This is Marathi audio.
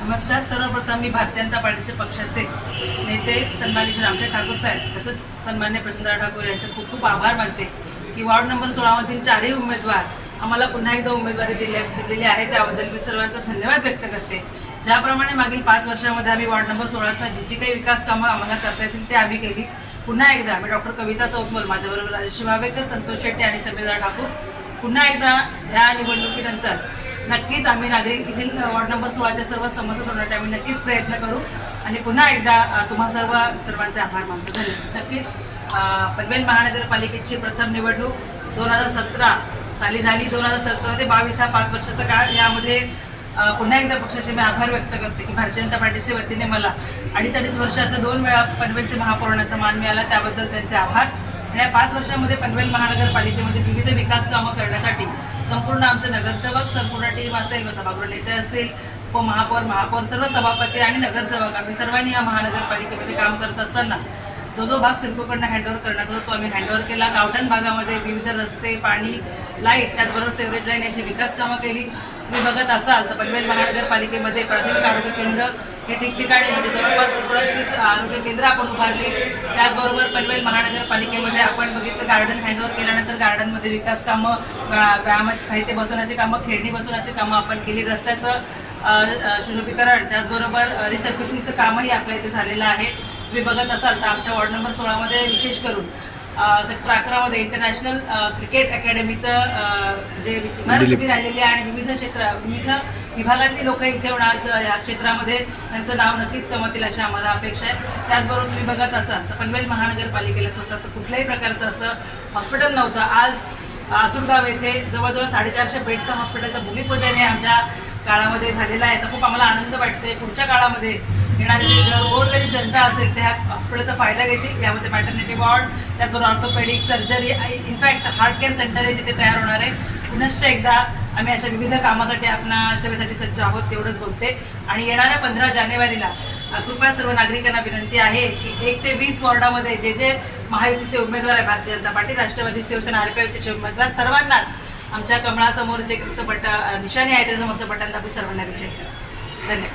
नमस्कार. सर्वप्रथम मी भारतीय जनता पार्टीचे पक्षाचे नेते सन्माननीय श्री रामशेठ ठाकूर साहेब तसंच सन्मान्य प्रशांतदादा ठाकूर यांचे खूप खूप आभार मानते की वॉर्ड नंबर 16 मधील चारही उमेदवार आम्हाला पुन्हा एकदा उमेदवारी दिलेली आहे. त्याबद्दल मी सर्वांचा धन्यवाद व्यक्त करते. ज्याप्रमाणे मागील 5 वर्षामध्ये आम्ही वॉर्ड नंबर 16 जी काही विकास कामं आम्हाला करता येतील ते आम्ही केली. पुन्हा एकदा आम्ही डॉक्टर कविता चौतमल, माझ्याबरोबर राजेश वावेकर, संतोष शेट्टी आणि समीरदादा ठाकूर पुन्हा एकदा या निवडणुकीनंतर नक्कीच आम्ही नागरिक येथील वॉर्ड नंबर 16च्या सर्व समस्या सोडवण्यासाठी आम्ही नक्कीच प्रयत्न करू आणि पुन्हा एकदा तुम्हा सर्वांचे आभार मानतो. धन्यवाद. नक्कीच पनवेल महानगरपालिकेची प्रथम निवडणूक 2017 साली झाली. 2017 ते 22 हा 5 वर्षाचा काळ. यामध्ये पुन्हा एकदा पक्षाचे मी आभार व्यक्त करते की भारतीय जनता पार्टीचे वतीने मला अडीच वर्ष असं 2 वेळा पनवेलचे महापौर होण्याचा मान मिळाला. त्याबद्दल त्यांचे आभार. आणि या 5 वर्षामध्ये पनवेल महानगरपालिकेमध्ये विविध विकास कामं करण्यासाठी संपूर्ण आमचे नगरसेवक, संपूर्ण टीम असेल, सभागृह नेते असतील, महापौर, सर्व सभापती आणि नगरसेवक आम्ही सर्वांनी या महानगरपालिकेमध्ये काम करत असताना जो भाग सिडकोकडनं हँडओव्हर करण्याचा होता तो आम्ही हँडओव्हर केला. गावठण भागामध्ये विविध रस्ते, पाणी, लाईट, त्याचबरोबर सेवरेज लाईन यांची विकास कामं केली. तुम्ही बघत असाल तर पनवेल महानगरपालिकेमध्ये प्राथमिक आरोग्य केंद्र हे ठिकठिकाणी म्हणजे जवळपास 19-20 आरोग्य केंद्र आपण उभारले. त्याचबरोबर पनवेल महानगरपालिकेमध्ये आपण बघितलं गार्डन हँडओव्हर केल्यानंतर गार्डनमध्ये विकास कामं, व्यायामाचे साहित्य बसवण्याची कामं, खेळणी बसवण्याची कामं आपण केली. रस्त्याचं सुशोभीकरण, त्याचबरोबर रिसर्फिसिंगचं कामही आपल्या इथे झालेलं आहे. तुम्ही बघत असाल तर आमच्या वॉर्ड नंबर 16 मध्ये विशेष करून सेक्टर 11 मध्ये इंटरनॅशनल क्रिकेट अकॅडमीचं जे इमारत उभी राहिलेली आहे आणि विविध विभागातली लोक इथे येऊन आज या क्षेत्रामध्ये त्यांचं नाव नक्कीच कमवतील अशी आम्हाला अपेक्षा आहे. त्याचबरोबर तुम्ही बघत असाल तर पनवेल महानगरपालिकेला स्वतःचं कुठल्याही प्रकारचं असं हॉस्पिटल नव्हतं. आज आसुडगाव येथे जवळजवळ 450 बेडचं हॉस्पिटलचं भूमिपूजन हे आमच्या काळामध्ये झालेलं आहे. याचा खूप आम्हाला आनंद वाटते. पुढच्या काळामध्ये येणारी गोरगरीब जनता असेल त्या हॉस्पिटलचा फायदा घेतील. यामध्ये मॅटर्निटी वॉर्ड, त्याचबरोबर orthopaedic, surgery, in fact heart care सेंटरही तिथे तयार होणार आहे. पुनश्च एकदा आम्ही अशा विविध कामासाठी आपल्या सेवेसाठी सज्ज आहोत तेवढंच बोलते. आणि येणाऱ्या 15 जानेवारीला कृपया सर्व नागरिकांना विनंती आहे की 1 ते 20 वॉर्डामध्ये जे महायुतीचे उमेदवार आहे, भारतीय जनता पार्टी, राष्ट्रवादी, शिवसेना, युतीचे उमेदवार, सर्वांनाच आमच्या कमळासमोर जे निशाणी आहे त्याच्यासमोरचं बटन दाबून सर्वांना विजय करा. धन्यवाद.